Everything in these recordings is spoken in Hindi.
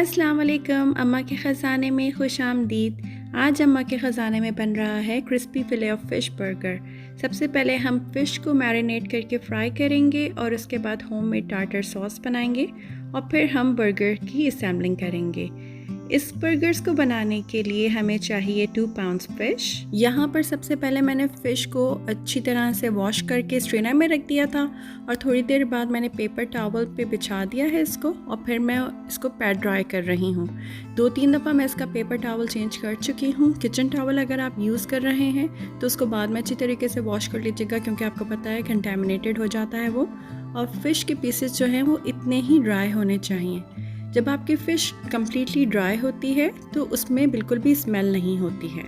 अस्सलाम वालेकुम। अम्मा के ख़ज़ाने में खुश आमदीद। आज अम्मा के ख़ज़ाने में बन रहा है क्रिस्पी फ़िले ऑफ फ़िश बर्गर। सबसे पहले हम फ़िश को मैरिनेट करके फ्राई करेंगे और उसके बाद होममेड टार्टर सॉस बनाएंगे और फिर हम बर्गर की असेंबलिंग करेंगे। इस बर्गर्स को बनाने के लिए हमें चाहिए 2 पाउंड्स फ़िश। यहाँ पर सबसे पहले मैंने फ़िश को अच्छी तरह से वॉश करके स्ट्रेनर में रख दिया था और थोड़ी देर बाद मैंने पेपर टॉवल पे बिछा दिया है इसको और फिर मैं इसको पैड ड्राई कर रही हूँ। 2-3 दफ़ा मैं इसका पेपर टॉवल चेंज कर चुकी हूँ। किचन टॉवल अगर आप यूज़ कर रहे हैं तो उसको बाद में अच्छी तरीके से वॉश कर लीजिएगा, क्योंकि आपको पता है कंटेमिनेटेड हो जाता है वो। और फ़िश के पीसेस जो हैं वो इतने ही ड्राई होने चाहिए। जब आपकी फ़िश कम्प्लीटली ड्राई होती है तो उसमें बिल्कुल भी स्मेल नहीं होती है।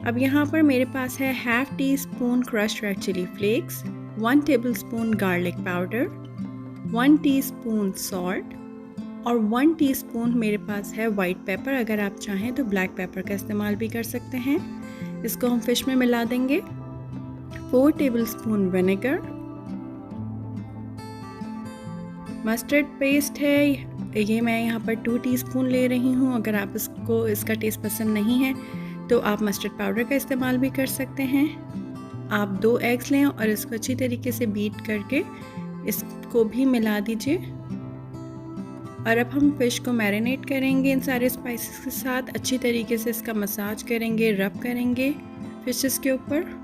अब यहाँ पर मेरे पास है ½ teaspoon crushed red chilli flakes, 1 tablespoon garlic powder, 1 teaspoon salt और 1 टीस्पून मेरे पास है वाइट पेपर। अगर आप चाहें तो ब्लैक पेपर का इस्तेमाल भी कर सकते हैं। इसको हम फ़िश में मिला देंगे। 4 टेबलस्पून विनेगर, मस्टर्ड पेस्ट है, ये मैं यहाँ पर 2 टीस्पून ले रही हूँ। अगर आप इसका टेस्ट पसंद नहीं है तो आप मस्टर्ड पाउडर का इस्तेमाल भी कर सकते हैं। आप 2 एग्स लें और इसको अच्छी तरीके से बीट करके इसको भी मिला दीजिए। और अब हम फ़िश को मैरिनेट करेंगे इन सारे स्पाइसेस के साथ। अच्छी तरीके से इसका मसाज करेंगे, रब करेंगे फ़िशेस के ऊपर।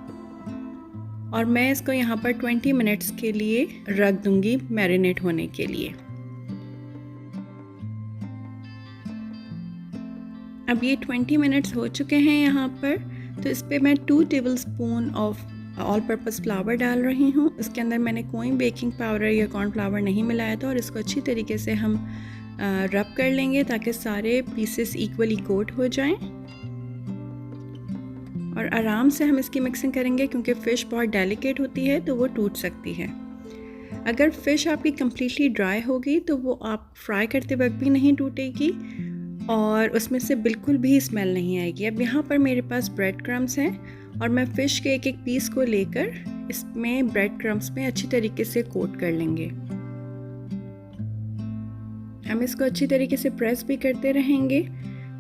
और मैं इसको यहाँ पर 20 मिनट्स के लिए रख दूँगी मैरिनेट होने के लिए। अब ये 20 मिनट्स हो चुके हैं यहाँ पर, तो इस पर मैं 2 tablespoon of all purpose flower डाल रही हूँ। इसके अंदर मैंने कोई बेकिंग पाउडर या कॉर्नफ्लावर नहीं मिलाया था और इसको अच्छी तरीके से हम रब कर लेंगे ताकि सारे पीसेस इक्वली कोट हो जाएं। और आराम से हम इसकी मिक्सिंग करेंगे, क्योंकि फ़िश बहुत डेलिकेट होती है तो वो टूट सकती है। अगर फ़िश आपकी कम्प्लीटली ड्राई होगी तो वो आप फ्राई करते वक्त भी नहीं टूटेगी और उसमें से बिल्कुल भी स्मेल नहीं आएगी। अब यहाँ पर मेरे पास ब्रेड क्रम्स हैं और मैं फ़िश के एक पीस को लेकर इसमें ब्रेड क्रम्स में अच्छी तरीके से कोट कर लेंगे। हम इसको अच्छी तरीके से प्रेस भी करते रहेंगे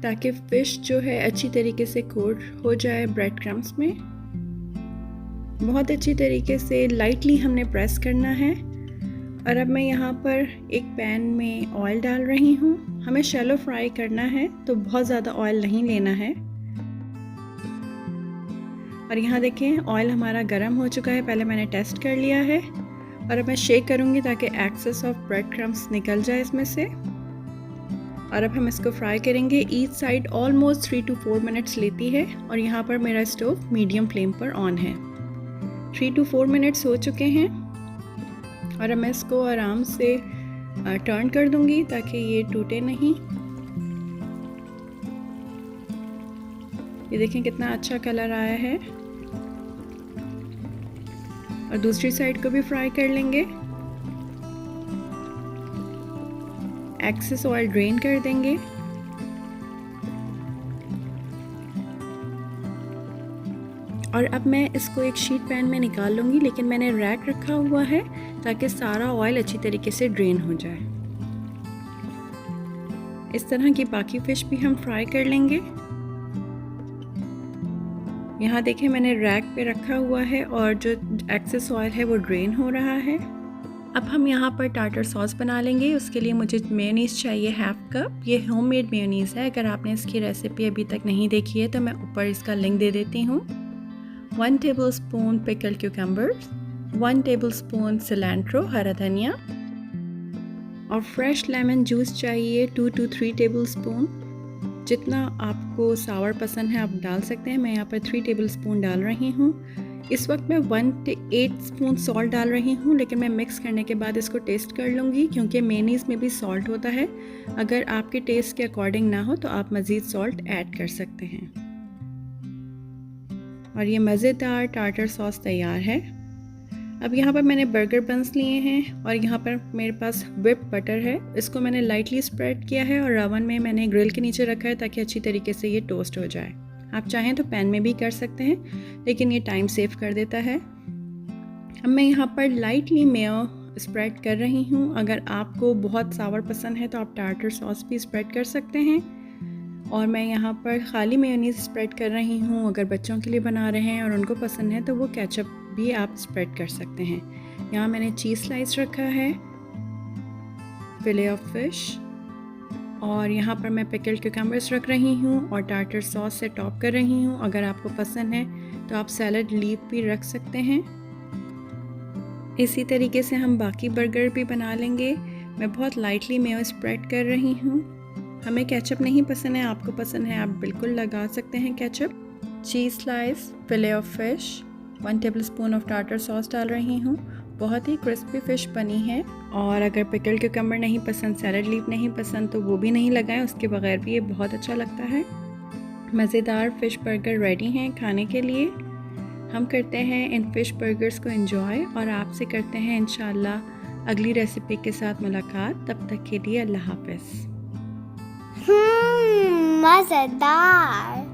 ताकि फ़िश जो है अच्छी तरीके से कोट हो जाए ब्रेड क्रम्स में। बहुत अच्छी तरीके से लाइटली हमने प्रेस करना है। और अब मैं यहाँ पर एक पैन में ऑयल डाल रही हूँ। हमें शैलो फ्राई करना है तो बहुत ज़्यादा ऑयल नहीं लेना है। और यहाँ देखें ऑयल हमारा गर्म हो चुका है, पहले मैंने टेस्ट कर लिया है। और अब मैं शेक करूँगी ताकि एक्सेस ऑफ ब्रेड क्रम्स निकल जाए इसमें से। और अब हम इसको फ्राई करेंगे। Each side almost 3 to 4 minutes लेती है और यहाँ पर मेरा स्टोव मीडियम फ्लेम पर ऑन है। 3 to 4 मिनट्स हो चुके हैं और अब मैं इसको आराम से टर्न कर दूंगी ताकि ये टूटे नहीं। ये देखें कितना अच्छा कलर आया है। और दूसरी साइड को भी फ्राई कर लेंगे। एक्सेस ऑयल ड्रेन कर देंगे। और अब मैं इसको एक शीट पैन में निकाल लूँगी, लेकिन मैंने रैक रखा हुआ है ताकि सारा ऑयल अच्छी तरीके से ड्रेन हो जाए। इस तरह की बाकी फ़िश भी हम फ्राई कर लेंगे। यहाँ देखें मैंने रैक पे रखा हुआ है और जो एक्सेस ऑयल है वो ड्रेन हो रहा है। अब हम यहाँ पर टार्टर सॉस बना लेंगे। उसके लिए मुझे मेयोनीज़ चाहिए ½ कप। ये होममेड मेयोनीज़ है। अगर आपने इसकी रेसिपी अभी तक नहीं देखी है तो मैं ऊपर इसका लिंक दे देती हूँ। 1 tablespoon pickled cucumbers, 1 tablespoon cilantro हरा धनिया और फ्रेश लेमन जूस चाहिए 2 to 3 टेबलस्पून। जितना आपको सावर पसंद है आप डाल सकते हैं। मैं यहाँ पर 3 टेबलस्पून डाल रही हूँ। इस वक्त मैं 1 स्पून सॉल्ट डाल रही हूँ, लेकिन मैं मिक्स करने के बाद इसको टेस्ट कर लूँगी, क्योंकि मेयोनीज़ में भी सॉल्ट होता है। अगर आपके टेस्ट के अकॉर्डिंग ना हो तो आप मज़ीद सॉल्ट ऐड कर सकते हैं। और ये मज़ेदार टार्टर सॉस तैयार है। अब यहाँ पर मैंने बर्गर बन्स लिए हैं और यहाँ पर मेरे पास व्हिप बटर है। इसको मैंने लाइटली स्प्रेड किया है और ओवन में मैंने ग्रिल के नीचे रखा है ताकि अच्छी तरीके से ये टोस्ट हो जाए। आप चाहें तो पैन में भी कर सकते हैं, लेकिन ये टाइम सेव कर देता है। अब मैं यहाँ पर लाइटली मेयो स्प्रेड कर रही हूँ। अगर आपको बहुत सावर पसंद है तो आप टार्टर सॉस भी स्प्रेड कर सकते हैं। और मैं यहाँ पर खाली मेयोनीज़ स्प्रेड कर रही हूँ। अगर बच्चों के लिए बना रहे हैं और उनको पसंद है तो वो केचप भी आप स्प्रेड कर सकते हैं। यहाँ मैंने चीज़ स्लाइस रखा है, फिले ऑफ फिश, और यहाँ पर मैं पिकल्ड क्यूकम्बर्स रख रही हूँ और टार्टर सॉस से टॉप कर रही हूँ। अगर आपको पसंद है तो आप सैलड लीफ भी रख सकते हैं। इसी तरीके से हम बाकी बर्गर भी बना लेंगे। मैं बहुत लाइटली मेयो स्प्रेड कर रही हूँ। हमें केचप नहीं पसंद है, आपको पसंद है आप बिल्कुल लगा सकते हैं ketchup. Cheese slice, field of fish, 1 tablespoon of tartar sauce डाल रही हूँ। बहुत ही क्रिस्पी फ़िश बनी है। और अगर पिकल्ड क्यूकम्बर नहीं पसंद, सैलड लीफ नहीं पसंद तो वो भी नहीं लगाएं, उसके बगैर भी ये बहुत अच्छा लगता है। मज़ेदार फ़िश बर्गर रेडी हैं खाने के लिए। हम करते हैं इन फ़िश बर्गर्स को एंजॉय और आपसे करते हैं इंशाल्लाह अगली रेसिपी के साथ मुलाकात। तब तक के लिए अल्लाह हाफ़िज़। मज़ेदार।